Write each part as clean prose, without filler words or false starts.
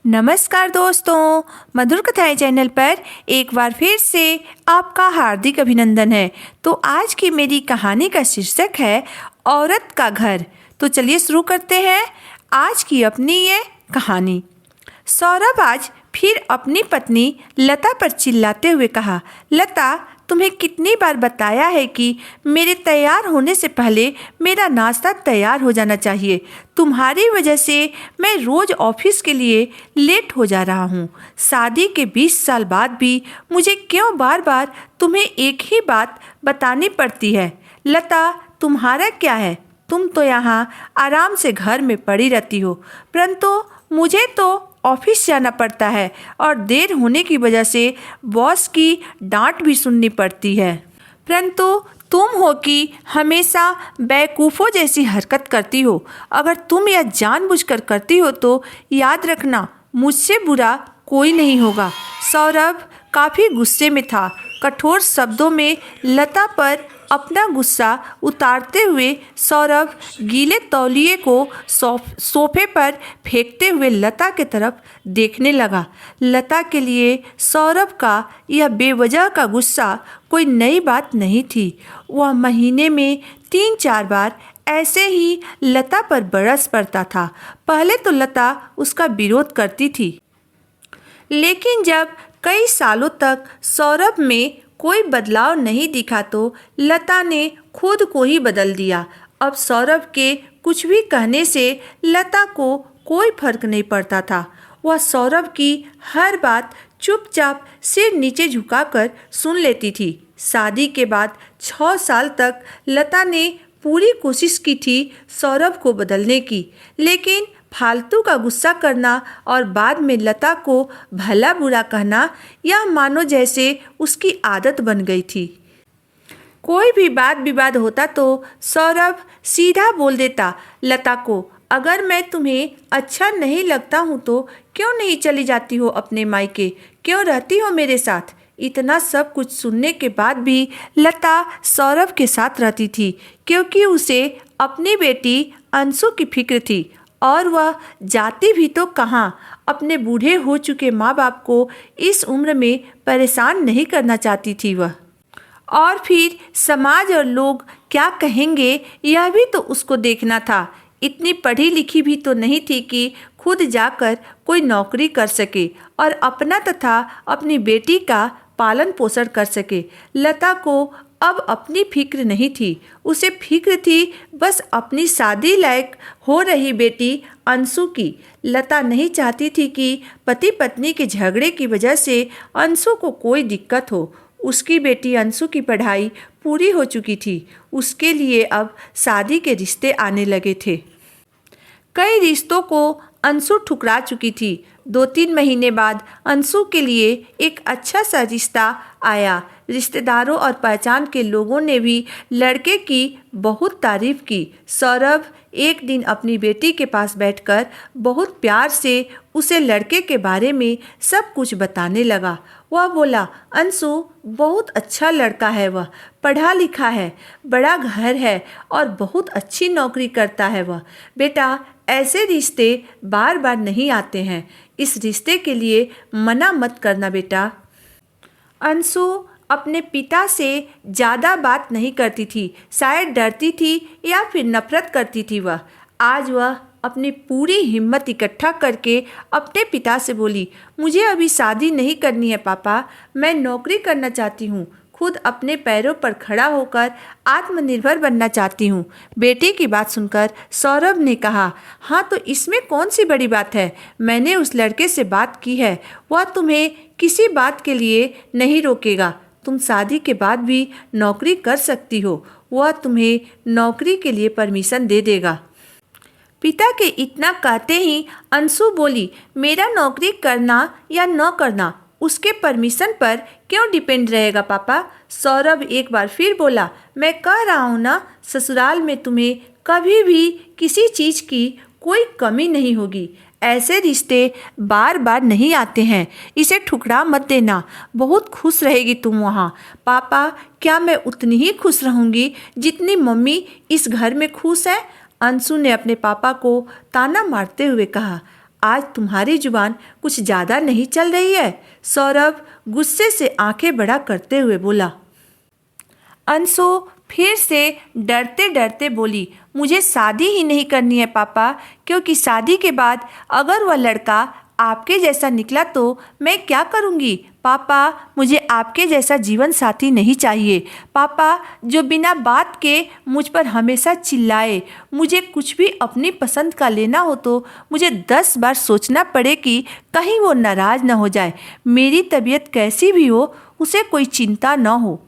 नमस्कार दोस्तों, मधुर कथाएं चैनल पर एक बार फिर से आपका हार्दिक अभिनंदन है। तो आज की मेरी कहानी का शीर्षक है औरत का घर। तो चलिए शुरू करते हैं आज की अपनी ये कहानी। सौरभ आज फिर अपनी पत्नी लता पर चिल्लाते हुए कहा, लता, तुम्हें कितनी बार बताया है कि मेरे तैयार होने से पहले मेरा नाश्ता तैयार हो जाना चाहिए। तुम्हारी वजह से मैं रोज़ ऑफिस के लिए लेट हो जा रहा हूँ। शादी के 20 साल बाद भी मुझे क्यों बार बार तुम्हें एक ही बात बतानी पड़ती है। लता, तुम्हारा क्या है? तुम तो यहाँ आराम से घर में पड़ी रहती हो, परंतु मुझे तो ऑफिस जाना पड़ता है और देर होने की वजह से बॉस की डांट भी सुननी पड़ती है। परंतु तुम हो कि हमेशा बेवकूफ़ों जैसी हरकत करती हो। अगर तुम यह जानबूझकर करती हो तो याद रखना, मुझसे बुरा कोई नहीं होगा। सौरभ काफ़ी गुस्से में था। कठोर शब्दों में लता पर अपना गुस्सा उतारते हुए सौरभ गीले तौलिए को सोफे पर फेंकते हुए लता की तरफ देखने लगा। लता के लिए सौरभ का यह बेवजह का गुस्सा कोई नई बात नहीं थी। वह महीने में 3-4 बार ऐसे ही लता पर बरस पड़ता था। पहले तो लता उसका विरोध करती थी, लेकिन जब कई सालों तक सौरभ में कोई बदलाव नहीं दिखा तो लता ने खुद को ही बदल दिया। अब सौरभ के कुछ भी कहने से लता को कोई फर्क नहीं पड़ता था। वह सौरभ की हर बात चुपचाप सिर नीचे झुकाकर सुन लेती थी। शादी के बाद 6 साल तक लता ने पूरी कोशिश की थी सौरभ को बदलने की, लेकिन फालतू का गुस्सा करना और बाद में लता को भला बुरा कहना यह मानो जैसे उसकी आदत बन गई थी। कोई भी बात विवाद होता तो सौरभ सीधा बोल देता लता को, अगर मैं तुम्हें अच्छा नहीं लगता हूँ तो क्यों नहीं चली जाती हो अपने मायके, क्यों रहती हो मेरे साथ। इतना सब कुछ सुनने के बाद भी लता सौरभ के साथ रहती थी, क्योंकि उसे अपनी बेटी अंशु की फिक्र थी और वह जाती भी तो कहाँ। अपने बूढ़े हो चुके माँ बाप को इस उम्र में परेशान नहीं करना चाहती थी वह। और फिर समाज और लोग क्या कहेंगे यह भी तो उसको देखना था। इतनी पढ़ी लिखी भी तो नहीं थी कि खुद जाकर कोई नौकरी कर सके और अपना तथा अपनी बेटी का पालन पोषण कर सके। लता को अब अपनी फिक्र नहीं थी, उसे फिक्र थी बस अपनी शादी लायक हो रही बेटी अंशु की। लता नहीं चाहती थी कि पति पत्नी के झगड़े की वजह से अंशु को कोई दिक्कत हो। उसकी बेटी अंशु की पढ़ाई पूरी हो चुकी थी, उसके लिए अब शादी के रिश्ते आने लगे थे। कई रिश्तों को अंशु ठुकरा चुकी थी। 2-3 महीने बाद अंशु के लिए एक अच्छा सा रिश्ता आया। रिश्तेदारों और पहचान के लोगों ने भी लड़के की बहुत तारीफ की। सौरभ एक दिन अपनी बेटी के पास बैठकर बहुत प्यार से उसे लड़के के बारे में सब कुछ बताने लगा। वह बोला, अंशु बहुत अच्छा लड़का है, वह पढ़ा लिखा है, बड़ा घर है और बहुत अच्छी नौकरी करता है वह। बेटा, ऐसे रिश्ते बार बार नहीं आते हैं, इस रिश्ते के लिए मना मत करना बेटा। अंशु अपने पिता से ज़्यादा बात नहीं करती थी, शायद डरती थी या फिर नफरत करती थी वह। आज वह अपनी पूरी हिम्मत इकट्ठा करके अपने पिता से बोली, मुझे अभी शादी नहीं करनी है पापा, मैं नौकरी करना चाहती हूँ, खुद अपने पैरों पर खड़ा होकर आत्मनिर्भर बनना चाहती हूँ। बेटी की बात सुनकर सौरभ ने कहा, हाँ तो इसमें कौन सी बड़ी बात है, मैंने उस लड़के से बात की है, वह तुम्हें किसी बात के लिए नहीं रोकेगा। तुम शादी के बाद भी नौकरी कर सकती हो, वह तुम्हें नौकरी के लिए परमिशन दे देगा। पिता के इतना कहते ही अंशु बोली, मेरा नौकरी करना या न करना उसके परमिशन पर क्यों डिपेंड रहेगा पापा। सौरभ एक बार फिर बोला, मैं कह रहा हूँ ना, ससुराल में तुम्हें कभी भी किसी चीज़ की कोई कमी नहीं होगी। ऐसे रिश्ते बार बार नहीं आते हैं, इसे ठुकरा मत देना, बहुत खुश रहेगी तुम वहाँ। पापा, क्या मैं उतनी ही खुश रहूँगी जितनी मम्मी इस घर में खुश है? अंशु ने अपने पापा को ताना मारते हुए कहा। आज तुम्हारी जुबान कुछ ज़्यादा नहीं चल रही है? सौरभ गुस्से से आंखें बड़ा करते हुए बोला। अंशु फिर से डरते डरते बोली, मुझे शादी ही नहीं करनी है पापा, क्योंकि शादी के बाद अगर वह लड़का आपके जैसा निकला तो मैं क्या करूँगी? पापा, मुझे आपके जैसा जीवन साथी नहीं चाहिए। पापा, जो बिना बात के मुझ पर हमेशा चिल्लाए। मुझे कुछ भी अपनी पसंद का लेना हो तो मुझे 10 बार सोचना पड़े कि कहीं वो नाराज़ न हो जाए। मेरी तबीयत कैसी भी हो, उसे कोई चिंता न हो।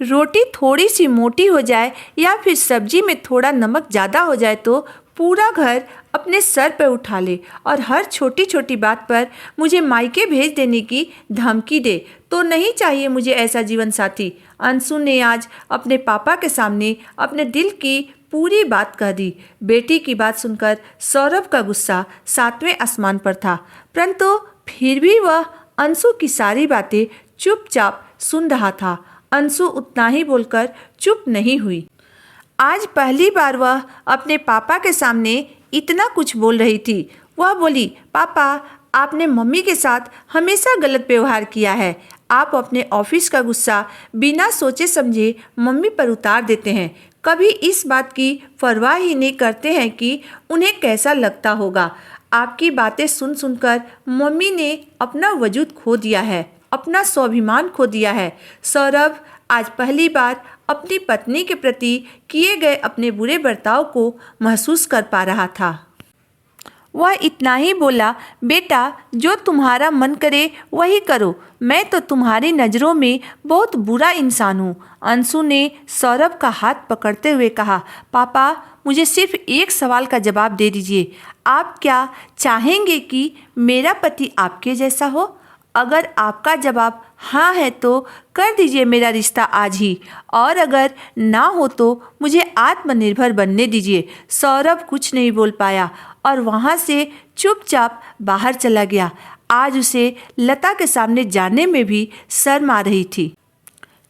रोटी थोड़ी सी मोटी हो जाए या फिर सब्जी में थोड़ा नमक ज़्यादा हो जाए तो पूरा घर अपने सर पर उठा ले और हर छोटी छोटी बात पर मुझे मायके भेज देने की धमकी दे। तो नहीं चाहिए मुझे ऐसा जीवन साथी। अंशु ने आज अपने पापा के सामने अपने दिल की पूरी बात कह दी। बेटी की बात सुनकर सौरभ का गुस्सा 7वें आसमान पर था, परंतु फिर भी वह अंशु की सारी बातें चुपचाप सुन रहा था। अंशु उतना ही बोलकर चुप नहीं हुई। आज पहली बार वह अपने पापा के सामने इतना कुछ बोल रही थी। वह बोली, पापा, आपने मम्मी के साथ हमेशा गलत व्यवहार किया है। आप अपने ऑफिस का गुस्सा बिना सोचे समझे मम्मी पर उतार देते हैं। कभी इस बात की परवाह ही नहीं करते हैं कि उन्हें कैसा लगता होगा। आपकी बातें सुन सुनकर मम्मी ने अपना वजूद खो दिया है, अपना स्वाभिमान खो दिया है। सौरभ आज पहली बार अपनी पत्नी के प्रति किए गए अपने बुरे बर्ताव को महसूस कर पा रहा था। वह इतना ही बोला, बेटा, जो तुम्हारा मन करे वही करो। मैं तो तुम्हारी नज़रों में बहुत बुरा इंसान हूँ। अंशु ने सौरभ का हाथ पकड़ते हुए कहा, पापा, मुझे सिर्फ एक सवाल का जवाब दे दीजिए। आप क्या चाहेंगे कि मेरा पति आपके जैसा हो? अगर आपका जवाब हाँ है तो कर दीजिए मेरा रिश्ता आज ही, और अगर ना हो तो मुझे आत्मनिर्भर बनने दीजिए। सौरभ कुछ नहीं बोल पाया और वहाँ से चुपचाप बाहर चला गया। आज उसे लता के सामने जाने में भी शर्म आ रही थी।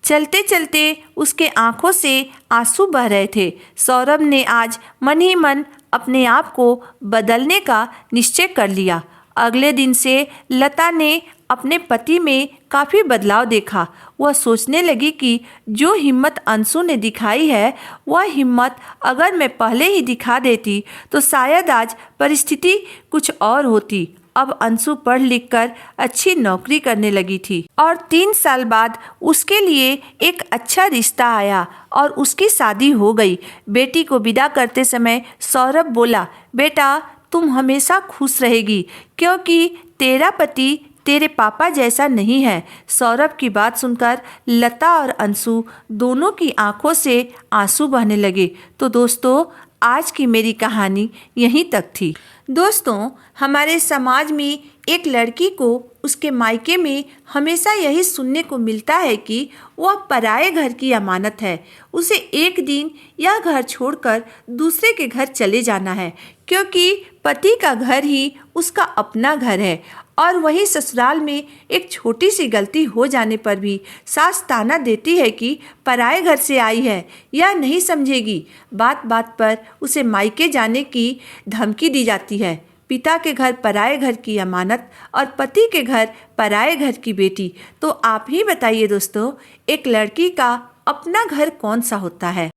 चलते चलते उसके आंखों से आंसू बह रहे थे। सौरभ ने आज मन ही मन अपने आप को बदलने का निश्चय कर लिया। अगले दिन से लता ने अपने पति में काफ़ी बदलाव देखा। वह सोचने लगी कि जो हिम्मत अंशु ने दिखाई है, वह हिम्मत अगर मैं पहले ही दिखा देती तो शायद आज परिस्थिति कुछ और होती। अब अंशु पढ़ लिख कर अच्छी नौकरी करने लगी थी और 3 साल बाद उसके लिए एक अच्छा रिश्ता आया और उसकी शादी हो गई। बेटी को विदा करते समय सौरभ बोला, बेटा, तुम हमेशा खुश रहेगी क्योंकि तेरा पति तेरे पापा जैसा नहीं है। सौरभ की बात सुनकर लता और अंशु दोनों की आंखों से आंसू बहने लगे। तो दोस्तों, आज की मेरी कहानी यहीं तक थी। दोस्तों, हमारे समाज में एक लड़की को उसके मायके में हमेशा यही सुनने को मिलता है कि वह पराये घर की अमानत है। उसे एक दिन यह घर छोड़कर दूसरे के घर चले जाना है, क्योंकि पति का घर ही उसका अपना घर है। और वही ससुराल में एक छोटी सी गलती हो जाने पर भी सास ताना देती है कि पराये घर से आई है, यह नहीं समझेगी। बात बात पर उसे मायके जाने की धमकी दी जाती है। पिता के घर पराये घर की अमानत और पति के घर पराये घर की बेटी। तो आप ही बताइए दोस्तों, एक लड़की का अपना घर कौन सा होता है?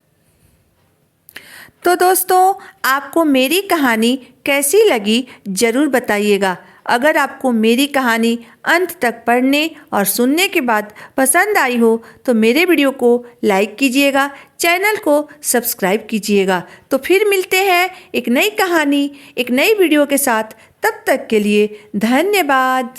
तो दोस्तों, आपको मेरी कहानी कैसी लगी ज़रूर बताइएगा। अगर आपको मेरी कहानी अंत तक पढ़ने और सुनने के बाद पसंद आई हो तो मेरे वीडियो को लाइक कीजिएगा, चैनल को सब्सक्राइब कीजिएगा। तो फिर मिलते हैं एक नई कहानी, एक नई वीडियो के साथ। तब तक के लिए धन्यवाद।